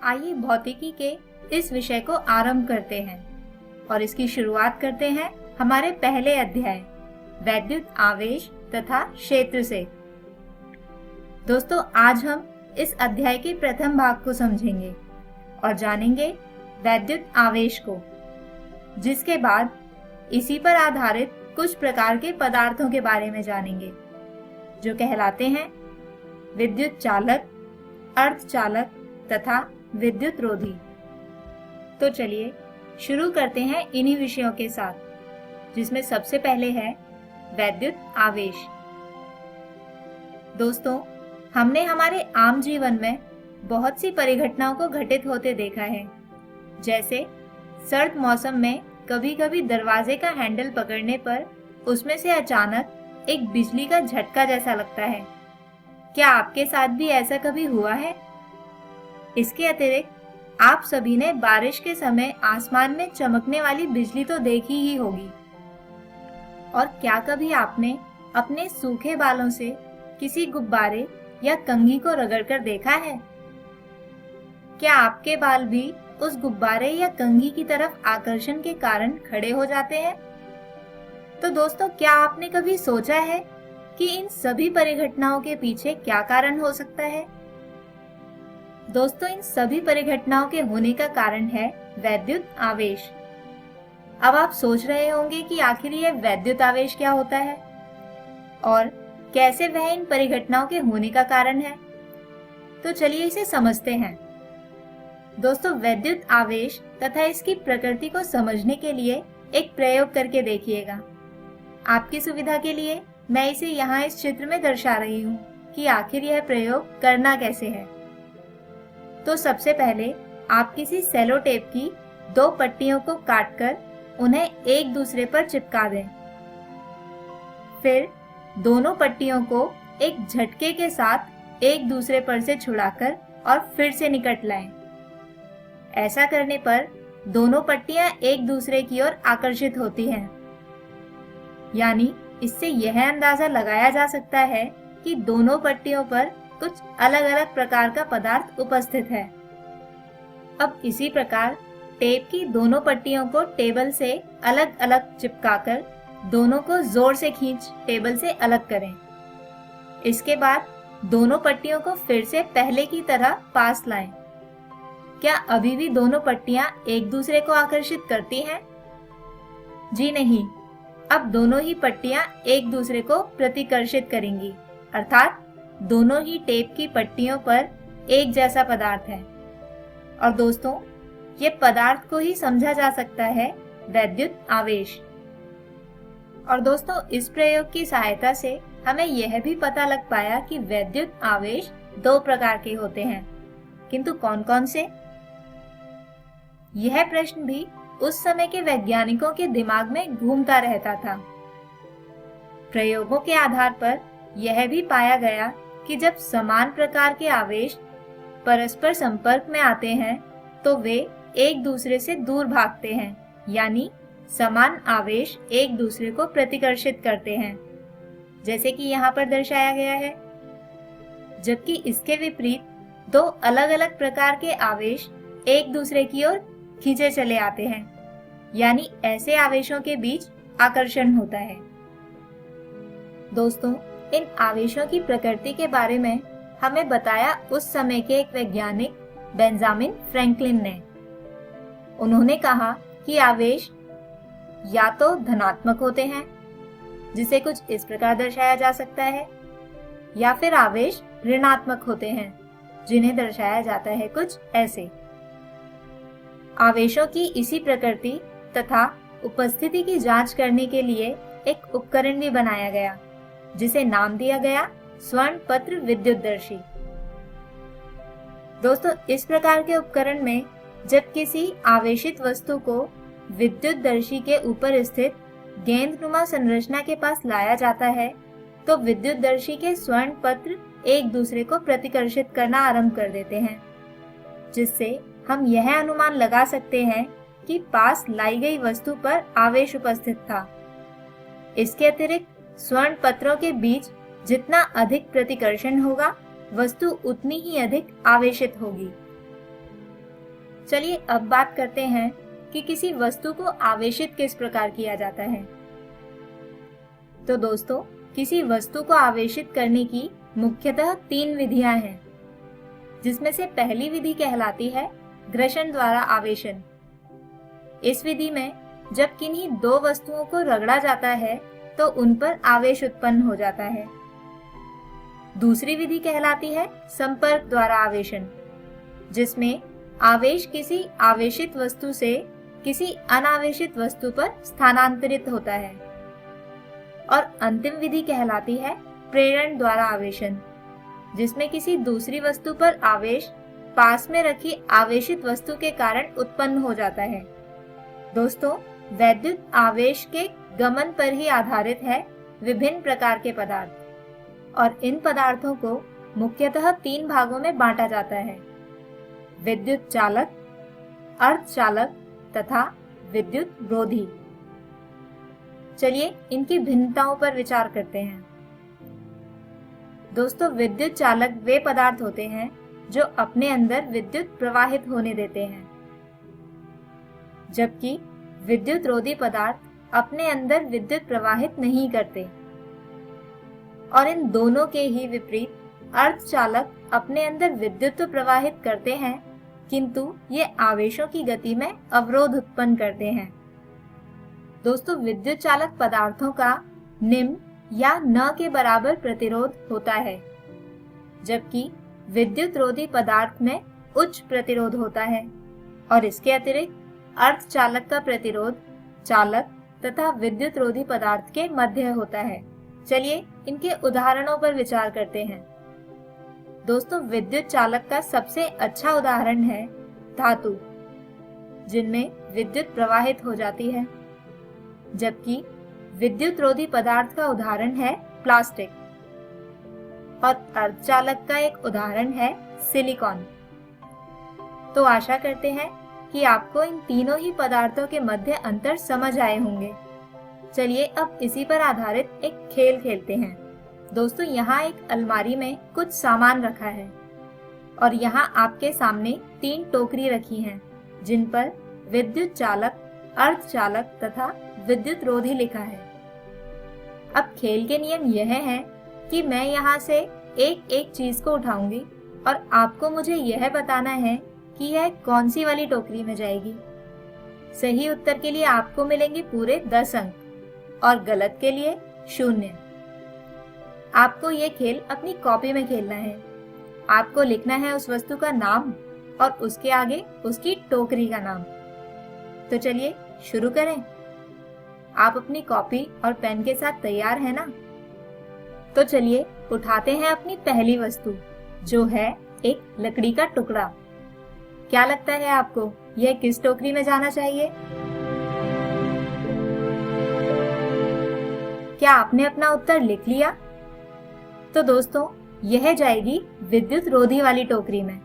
आइए भौतिकी के इस विषय को आरंभ करते हैं और इसकी शुरुआत करते हैं हमारे पहले अध्याय वैद्युत आवेश तथा क्षेत्र से। दोस्तों, आज हम इस अध्याय के प्रथम भाग को समझेंगे और जानेंगे वैद्युत आवेश को, जिसके बाद इसी पर आधारित कुछ प्रकार के पदार्थों के बारे में जानेंगे जो कहलाते हैं विद्युत चालक, अर्धचालक तथा विद्युत रोधी। तो चलिए शुरू करते हैं इन्हीं विषयों के साथ, जिसमें सबसे पहले है वैद्युत आवेश। दोस्तों, हमने हमारे आम जीवन में बहुत सी परिघटनाओं को घटित होते देखा है। जैसे सर्द मौसम में कभी कभी दरवाजे का हैंडल पकड़ने पर उसमें से अचानक एक बिजली का झटका जैसा लगता है। क्या आपके साथ भी ऐसा कभी हुआ है? इसके अतिरिक्त आप सभी ने बारिश के समय आसमान में चमकने वाली बिजली तो देखी ही होगी। और क्या कभी आपने अपने सूखे बालों से किसी गुब्बारे या कंघी को रगड़कर देखा है? क्या आपके बाल भी उस गुब्बारे या कंघी की तरफ आकर्षण के कारण खड़े हो जाते हैं? तो दोस्तों, क्या आपने कभी सोचा है कि इन सभी परिघटनाओं के पीछे क्या कारण हो सकता है? दोस्तों, इन सभी परिघटनाओं के होने का कारण है वैद्युत आवेश। अब आप सोच रहे होंगे कि आखिर यह वैद्युत आवेश क्या होता है और कैसे वह इन परिघटनाओं के होने का कारण है। तो चलिए इसे समझते हैं। दोस्तों, वैद्युत आवेश तथा इसकी प्रकृति को समझने के लिए एक प्रयोग करके देखिएगा। आपकी सुविधा के लिए मैं इसे यहाँ इस चित्र में दर्शा रही हूँ कि आखिर यह प्रयोग करना कैसे है। तो सबसे पहले आप किसी सेलो टेप की दो पट्टियों को काटकर उन्हें एक दूसरे पर चिपका दें। फिर दोनों पट्टियों को एक झटके के साथ एक दूसरे पर से छुड़ाकर और फिर से निकट लाएं। ऐसा करने पर दोनों पट्टियां एक दूसरे की ओर आकर्षित होती हैं। यानी इससे यह अंदाजा लगाया जा सकता है कि दोनों पट्टियों पर कुछ अलग अलग प्रकार का पदार्थ उपस्थित है। अब इसी प्रकार टेप की दोनों पट्टियों को टेबल से अलग अलग चिपकाकर दोनों को जोर से खींच टेबल से अलग करें। इसके बाद दोनों पट्टियों को फिर से पहले की तरह पास लाएं। क्या अभी भी दोनों पट्टियां एक दूसरे को आकर्षित करती हैं? जी नहीं, अब दोनों ही पट्टियां एक दूसरे को प्रतिकर्षित करेंगी, अर्थात दोनों ही टेप की पट्टियों पर एक जैसा पदार्थ है। और दोस्तों, ये पदार्थ को ही समझा जा सकता है वैद्युत आवेश। और दोस्तों, इस प्रयोग की सहायता से हमें यह भी पता लग पाया कि वैद्युत आवेश दो प्रकार के होते हैं, किंतु कौन कौन से? यह प्रश्न भी उस समय के वैज्ञानिकों के दिमाग में घूमता रहता था। प्रयोगों के आधार पर यह भी पाया गया कि जब समान प्रकार के आवेश परस्पर संपर्क में आते हैं तो वे एक दूसरे से दूर भागते हैं, यानी समान आवेश एक दूसरे को प्रतिकर्षित करते हैं, जैसे कि यहाँ पर दर्शाया गया है। जबकि इसके विपरीत दो अलग अलग प्रकार के आवेश एक दूसरे की ओर खींचे चले आते हैं, यानी ऐसे आवेशों के बीच आकर्षण होता है। दोस्तों, इन आवेशों की प्रकृति के बारे में हमें बताया उस समय के एक वैज्ञानिक बेंजामिन फ्रैंकलिन ने। उन्होंने कहा कि आवेश या तो धनात्मक होते हैं, जिसे कुछ इस प्रकार दर्शाया जा सकता है, या फिर आवेश ऋणात्मक होते हैं, जिन्हें दर्शाया जाता है कुछ ऐसे। आवेशों की इसी प्रकृति तथा उपस्थिति की जांच करने के लिए एक उपकरण भी बनाया गया, जिसे नाम दिया गया स्वर्णपत्र विद्युतदर्शी। दोस्तों, इस प्रकार के उपकरण में जब किसी आवेशित वस्तु को विद्युतदर्शी के ऊपर स्थित गेंदनुमा संरचना के पास लाया जाता है तो विद्युतदर्शी के स्वर्णपत्र एक दूसरे को प्रतिकर्षित करना आरंभ कर देते हैं, जिससे हम यह अनुमान लगा सकते हैं कि पास लाई गई वस्तु पर आवेश उपस्थित था। इसके अतिरिक्त स्वर्ण पत्रों के बीच जितना अधिक प्रतिकर्षण होगा, वस्तु उतनी ही अधिक आवेशित होगी। चलिए अब बात करते हैं कि किसी वस्तु को आवेशित किस प्रकार किया जाता है। तो दोस्तों, किसी वस्तु को आवेशित करने की मुख्यतः 3 विधियां हैं, जिसमें से पहली विधि कहलाती है घर्षण द्वारा आवेशन। इस विधि में जब किन्हीं 2 वस्तुओं को रगड़ा जाता है तो उन पर आवेश उत्पन्न हो जाता है। दूसरी विधि कहलाती है संपर्क द्वारा आवेशन, जिसमें आवेश किसी आवेशित वस्तु से किसी अनावेशित वस्तु पर स्थानांतरित होता है। और अंतिम विधि कहलाती है प्रेरण द्वारा आवेशन, जिसमें किसी दूसरी वस्तु पर आवेश पास में रखी आवेशित वस्तु के कारण उत्पन्न हो जाता है। दोस्तों, वैद्युत आवेश के गमन पर ही आधारित है विभिन्न प्रकार के पदार्थ, और इन पदार्थों को मुख्यतः 3 भागों में बांटा जाता है: विद्युत चालक, अर्धचालक तथा विद्युत रोधी। चलिए इनकी भिन्नताओं पर विचार करते हैं। दोस्तों, विद्युत चालक वे पदार्थ होते हैं जो अपने अंदर विद्युत प्रवाहित होने देते हैं, जबकि विद्युत रोधी पदार्थ अपने अंदर विद्युत प्रवाहित नहीं करते। और इन दोनों के ही विपरीत अर्धचालक अपने अंदर विद्युत तो प्रवाहित करते हैं, किंतु ये आवेशों की गति में अवरोध उत्पन्न करते हैं। दोस्तों, विद्युत चालक पदार्थों का निम्न या न के बराबर प्रतिरोध होता है, जबकि विद्युत रोधी पदार्थ में उच्च प्रतिरोध होता है। और इसके अतिरिक्त अर्धचालक का प्रतिरोध चालक तथा विद्युत रोधी पदार्थ के मध्य होता है। चलिए इनके उदाहरणों पर विचार करते हैं। दोस्तों, विद्युत चालक का सबसे अच्छा उदाहरण है धातु, जिनमें विद्युत प्रवाहित हो जाती है, जबकि विद्युत रोधी पदार्थ का उदाहरण है प्लास्टिक। और अर्धचालक का एक उदाहरण है सिलिकॉन। तो आशा करते हैं कि आपको इन तीनों ही पदार्थों के मध्य अंतर समझ आए होंगे। चलिए अब इसी पर आधारित एक खेल खेलते हैं। दोस्तों, यहाँ एक अलमारी में कुछ सामान रखा है और यहाँ आपके सामने 3 टोकरी रखी हैं, जिन पर विद्युत चालक, अर्धचालक तथा विद्युत रोधी लिखा है। अब खेल के नियम यह हैं कि मैं यहाँ से एक एक चीज को उठाऊंगी और आपको मुझे यह बताना है कि यह कौन सी वाली टोकरी में जाएगी। सही उत्तर के लिए आपको मिलेंगे पूरे 10 अंक और गलत के लिए 0। आपको ये खेल अपनी कॉपी में खेलना है। आपको लिखना है उस वस्तु का नाम और उसके आगे उसकी टोकरी का नाम। तो चलिए शुरू करें। आप अपनी कॉपी और पेन के साथ तैयार हैं ना? तो चलिए उठाते हैं अपनी पहली वस्तु, जो है एक लकड़ी का टुकड़ा। क्या लगता है आपको, यह किस टोकरी में जाना चाहिए? क्या आपने अपना उत्तर लिख लिया? तो दोस्तों, यह जाएगी विद्युत रोधी वाली टोकरी में।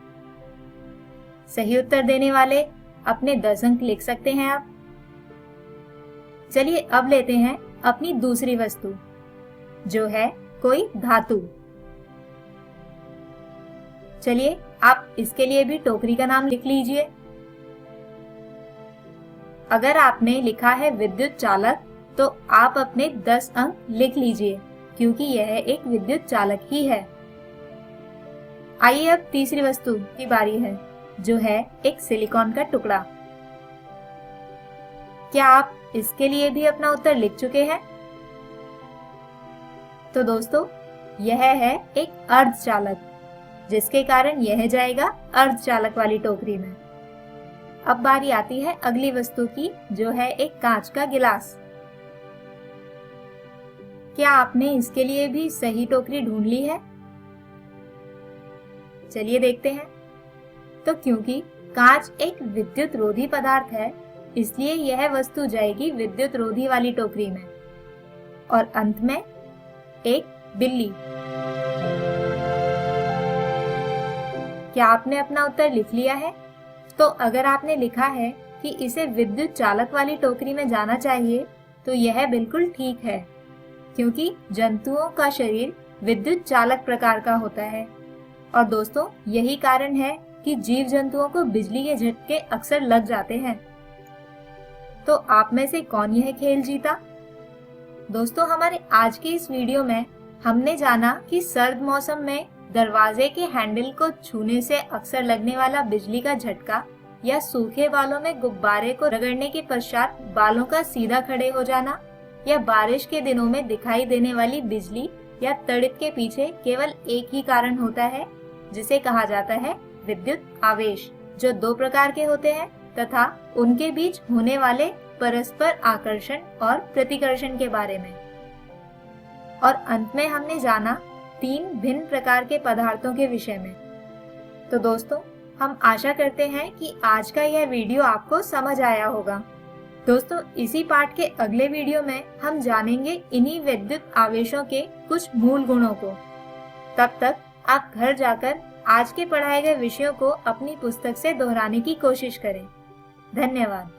सही उत्तर देने वाले अपने 10 अंक लिख सकते हैं आप। चलिए अब लेते हैं अपनी दूसरी वस्तु, जो है कोई धातु। चलिए आप इसके लिए भी टोकरी का नाम लिख लीजिए। अगर आपने लिखा है विद्युत चालक, तो आप अपने 10 अंक लिख लीजिए, क्योंकि यह एक विद्युत चालक ही है। आइए अब तीसरी वस्तु की बारी है, जो है एक सिलिकॉन का टुकड़ा। क्या आप इसके लिए भी अपना उत्तर लिख चुके हैं? तो दोस्तों, यह है एक अर्धचालक, जिसके कारण यह जाएगा अर्धचालक वाली टोकरी में। अब बारी आती है अगली वस्तु की, जो है एक कांच का गिलास। क्या आपने इसके लिए भी सही टोकरी ढूंढ ली है? चलिए देखते हैं। तो क्योंकि कांच एक विद्युत रोधी पदार्थ है, इसलिए यह वस्तु जाएगी विद्युत रोधी वाली टोकरी में। और अंत में एक बिल्ली। क्या आपने अपना उत्तर लिख लिया है? तो अगर आपने लिखा है कि इसे विद्युत चालक वाली टोकरी में जाना चाहिए, तो यह बिल्कुल ठीक है, क्योंकि जंतुओं का शरीर विद्युत चालक प्रकार का होता है। और दोस्तों, यही कारण है कि जीव जंतुओं को बिजली के झटके अक्सर लग जाते हैं। तो आप में से कौन यह खेल जीता? दोस्तों, हमारे आज की इस वीडियो में हमने जाना कि सर्द मौसम में दरवाजे के हैंडल को छूने से अक्सर लगने वाला बिजली का झटका या सूखे बालों में गुब्बारे को रगड़ने के पश्चात बालों का सीधा खड़े हो जाना या बारिश के दिनों में दिखाई देने वाली बिजली या तड़ित के पीछे केवल एक ही कारण होता है, जिसे कहा जाता है विद्युत आवेश, जो 2 प्रकार के होते हैं तथा उनके बीच होने वाले परस्पर आकर्षण और प्रतिकर्षण के बारे में। और अंत में हमने जाना 3 भिन्न प्रकार के पदार्थों के विषय में। तो दोस्तों, हम आशा करते हैं कि आज का यह वीडियो आपको समझ आया होगा। दोस्तों, इसी पाठ के अगले वीडियो में हम जानेंगे इन्हीं विद्युत आवेशों के कुछ मूल गुणों को। तब तक आप घर जाकर आज के पढ़ाए गए विषयों को अपनी पुस्तक से दोहराने की कोशिश करें। धन्यवाद।